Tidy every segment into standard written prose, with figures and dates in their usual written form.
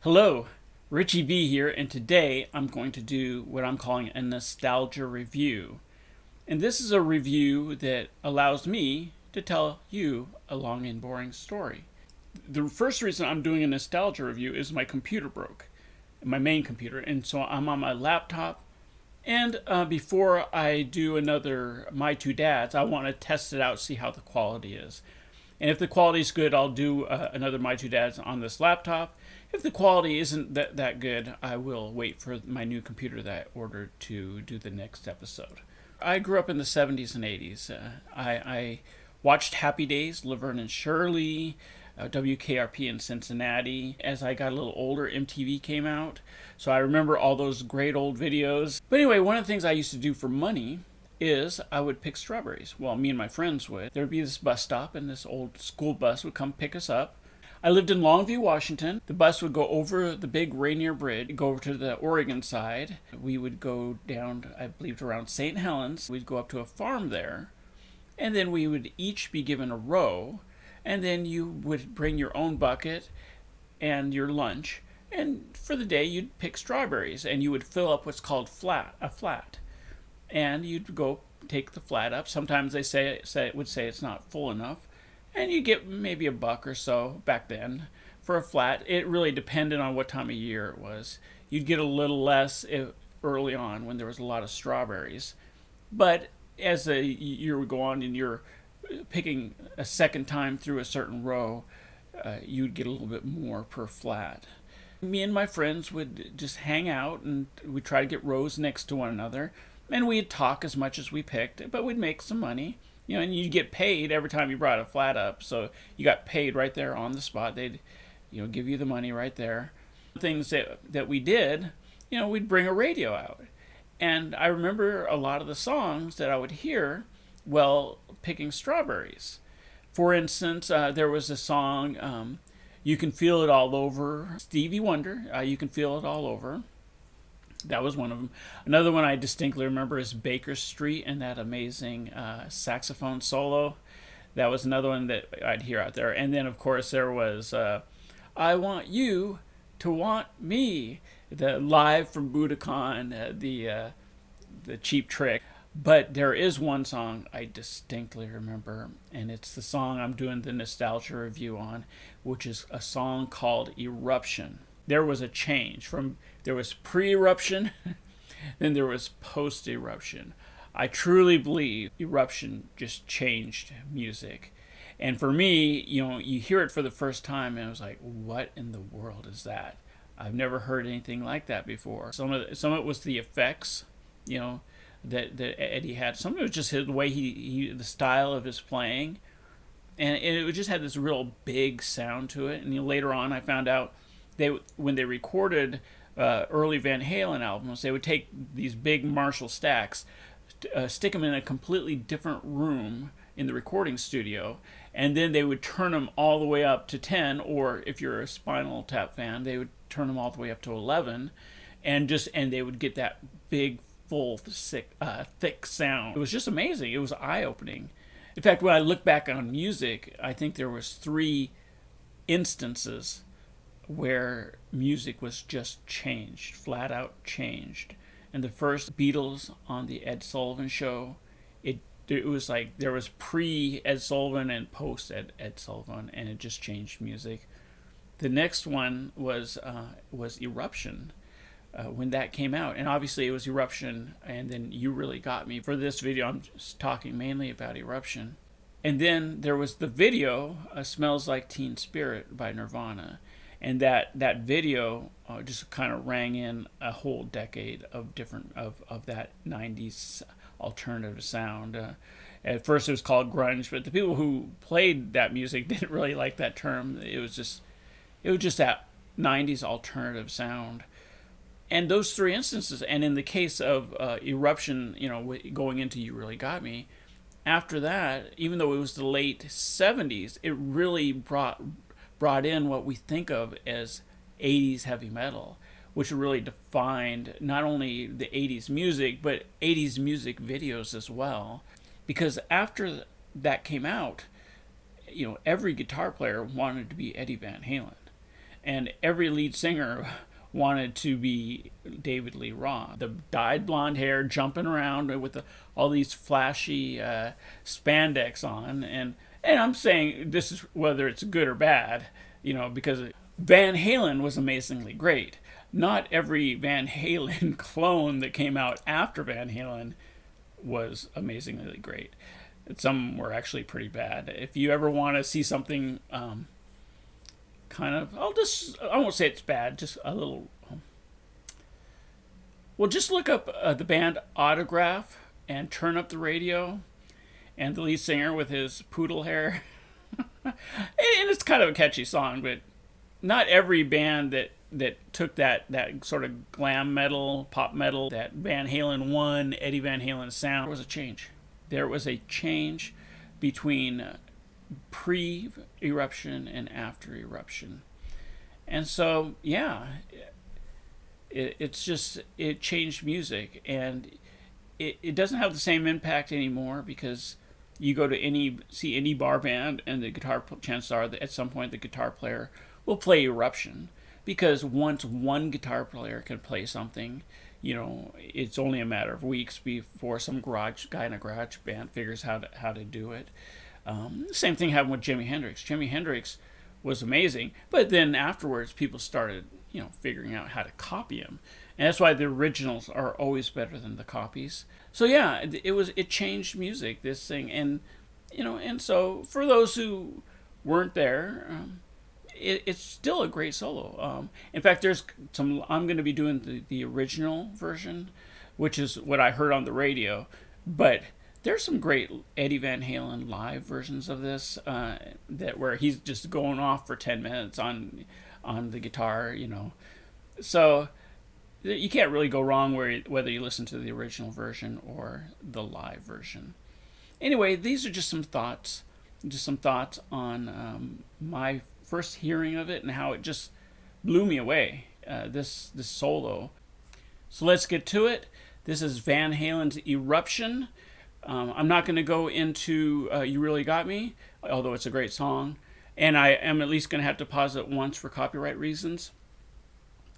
Hello, RichieV here, and today I'm going to do what I'm calling a nostalgia review. And this is a review that allows me to tell you a long and boring story. The first reason I'm doing a nostalgia review is my computer broke, my main computer, and so I'm on my laptop. And before I do another My Two Dads, I want to test it out, see how the quality is. And if the quality is good, I'll do another My Two Dads on this laptop. If the quality isn't that good, I will wait for my new computer that I ordered to do the next episode. I grew up in the 70s and 80s. I watched Happy Days, Laverne and Shirley, WKRP in Cincinnati. As I got a little older, MTV came out. So I remember all those great old videos. But anyway, one of the things I used to do for money is I would pick strawberries. Well, me and my friends would. There would be this bus stop, and this old school bus would come pick us up. I lived in Longview, Washington. The bus would go over the big Rainier Bridge, go over to the Oregon side. We would go down, I believe, around St. Helens. We'd go up to a farm there. And then we would each be given a row. And then you would bring your own bucket and your lunch. And for the day, you'd pick strawberries. And you would fill up what's called a flat. And you'd go take the flat up. Sometimes they would say it's not full enough. And you get maybe $1 or so back then for a flat. It really depended on what time of year it was. You'd get a little less early on when there was a lot of strawberries. But as the year would go on and you're picking a second time through a certain row, you'd get a little bit more per flat. Me and my friends would just hang out and we'd try to get rows next to one another. And we'd talk as much as we picked, but we'd make some money. You know, and you get paid every time you brought a flat up. So you got paid right there on the spot. They'd, give you the money right there. Things that we did, we'd bring a radio out. And I remember a lot of the songs that I would hear while picking strawberries. For instance, there was a song, You Can Feel It All Over, Stevie Wonder, You Can Feel It All Over. That was one of them. Another one I distinctly remember is Baker Street and that amazing saxophone solo. That was another one that I'd hear out there. And then, of course, there was I Want You to Want Me, the live from Budokan, the Cheap Trick. But there is one song I distinctly remember, and it's the song I'm doing the nostalgia review on, which is a song called Eruption. There was a change there was pre-eruption, then there was post-eruption. I truly believe Eruption just changed music. And for me, you hear it for the first time and I was like, what in the world is that? I've never heard anything like that before. Some of it was the effects, that Eddie had. Some of it was just the way the style of his playing. And it just had this real big sound to it. And later on I found out when they recorded early Van Halen albums, they would take these big Marshall stacks, stick them in a completely different room in the recording studio, and then they would turn them all the way up to 10, or if you're a Spinal Tap fan, they would turn them all the way up to 11, and they would get that big, full, thick sound. It was just amazing. It was eye-opening. In fact, when I look back on music, I think there was 3 instances where music was just changed, flat out changed. And the first, Beatles on the Ed Sullivan Show, it was like there was pre-Ed Sullivan and post-Ed Sullivan, and it just changed music. The next one was Eruption, when that came out. And obviously it was Eruption, and then You Really Got Me. For this video, I'm just talking mainly about Eruption. And then there was the video, Smells Like Teen Spirit by Nirvana. And that video just kind of rang in a whole decade of that 90s alternative sound. At first it was called grunge, but the people who played that music didn't really like that term. It was just that 90s alternative sound. And those 3 instances, and in the case of Eruption, going into You Really Got Me, after that, even though it was the late 70s, it really brought in what we think of as 80s heavy metal, which really defined not only the 80s music, but 80s music videos as well. Because after that came out, every guitar player wanted to be Eddie Van Halen. and every lead singer wanted to be David Lee Roth. The dyed blonde hair, jumping around with all these flashy spandex on, and I'm saying this is whether it's good or bad, because Van Halen was amazingly great. Not every Van Halen clone that came out after Van Halen was amazingly great. Some were actually pretty bad. If you ever want to see something kind of, I won't say it's bad, just a little, well, just look up the band Autograph and turn up the radio, and the lead singer with his poodle hair. And it's kind of a catchy song, but not every band that took that sort of glam metal, pop metal, that Van Halen 1, Eddie Van Halen sound, there was a change. There was a change between pre-Eruption and after Eruption. And so, yeah, it changed music, and it doesn't have the same impact anymore, because you go to see any bar band, and the chances are that at some point the guitar player will play Eruption, because once one guitar player can play something, it's only a matter of weeks before some guy in a garage band figures how to do it. Same thing happened with Jimi Hendrix. Jimi Hendrix was amazing, but then afterwards people started figuring out how to copy him, and that's why the originals are always better than the copies. So yeah, it changed music, this thing, and and so for those who weren't there, it's still a great solo. In fact, I'm going to be doing the original version, which is what I heard on the radio, but there's some great Eddie Van Halen live versions of this where he's just going off for 10 minutes on the guitar, So you can't really go wrong whether you listen to the original version or the live version. Anyway, these are just some thoughts on my first hearing of it and how it just blew me away, this solo. So let's get to it. This is Van Halen's Eruption. I'm not going to go into You Really Got Me, although it's a great song, and I am at least going to have to pause it once for copyright reasons.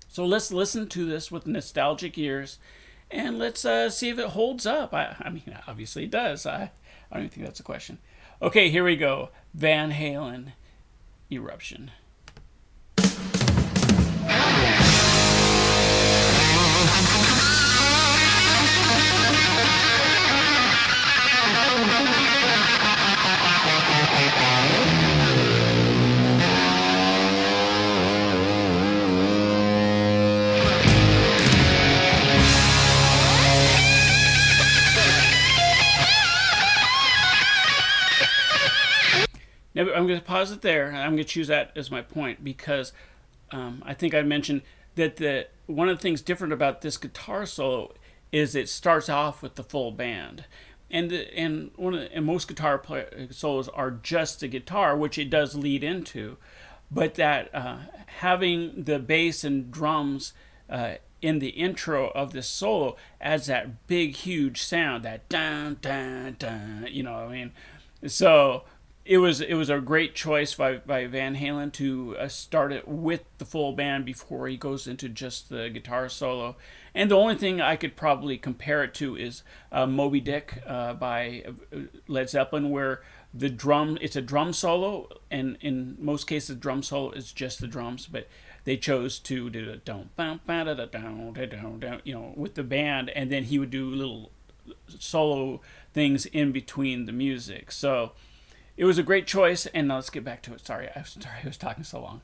So let's listen to this with nostalgic ears, and let's see if it holds up. I mean, obviously it does. I don't even think that's a question. Okay, here we go. Van Halen, Eruption. Now, I'm going to pause it there, and I'm going to choose that as my point, because I think I mentioned that one of the things different about this guitar solo is it starts off with the full band, and most guitar solos are just the guitar, which it does lead into, but that having the bass and drums in the intro of this solo adds that big, huge sound, that dun dun dun. So it was a great choice by Van Halen to start it with the full band before he goes into just the guitar solo. And the only thing I could probably compare it to is Moby Dick by Led Zeppelin, where it's a drum solo, and in most cases the drum solo is just the drums, but they chose to do the with the band, and then he would do little solo things in between the music. So it was a great choice, and now let's get back to it. Sorry, I was talking so long.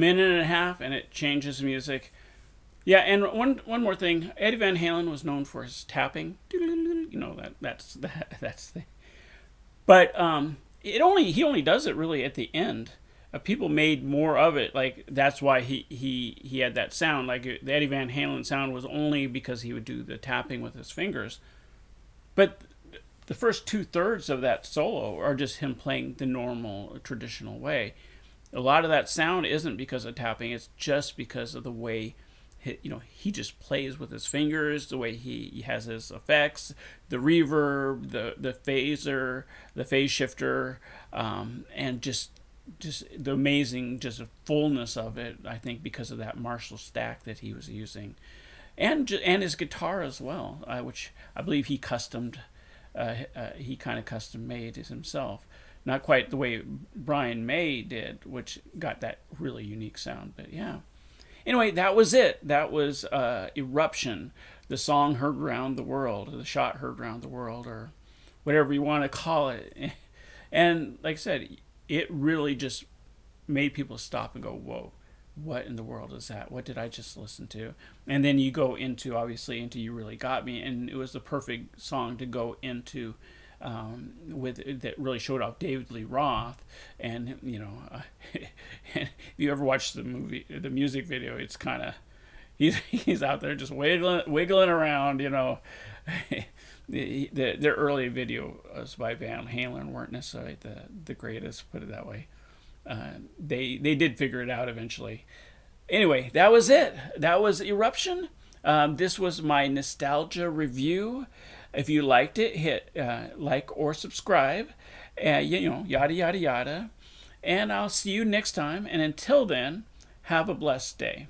minute and a half, and it changes music. Yeah, and one more thing, Eddie Van Halen was known for his tapping. You know that's the. But he only does it really at the end. People made more of it. Like that's why he had that sound. Like the Eddie Van Halen sound was only because he would do the tapping with his fingers. But the first 2/3 of that solo are just him playing the normal traditional way. A lot of that sound isn't because of tapping. It's just because of the way he just plays with his fingers, the way he has his effects, the reverb, the phaser, the phase shifter, and just the amazing just fullness of it. I think because of that Marshall stack that he was using, and his guitar as well, which I believe he customed. He kind of custom made it himself. Not quite the way Brian May did, which got that really unique sound. But yeah. Anyway, that was it. That was Eruption, the song heard around the world, or the shot heard around the world, or whatever you want to call it. And like I said, it really just made people stop and go, whoa, what in the world is that? What did I just listen to? And then you go into, obviously, into You Really Got Me, and it was the perfect song to go into with that really showed off David Lee Roth. And if you ever watch the music video, it's kind of he's out there just wiggling around. Their early videos by Van Halen weren't necessarily the greatest, put it that way. They did figure it out eventually. Anyway, that was it. That was Eruption. This was my nostalgia review. If you liked it, hit like or subscribe. Yada yada yada. And I'll see you next time. And until then, have a blessed day.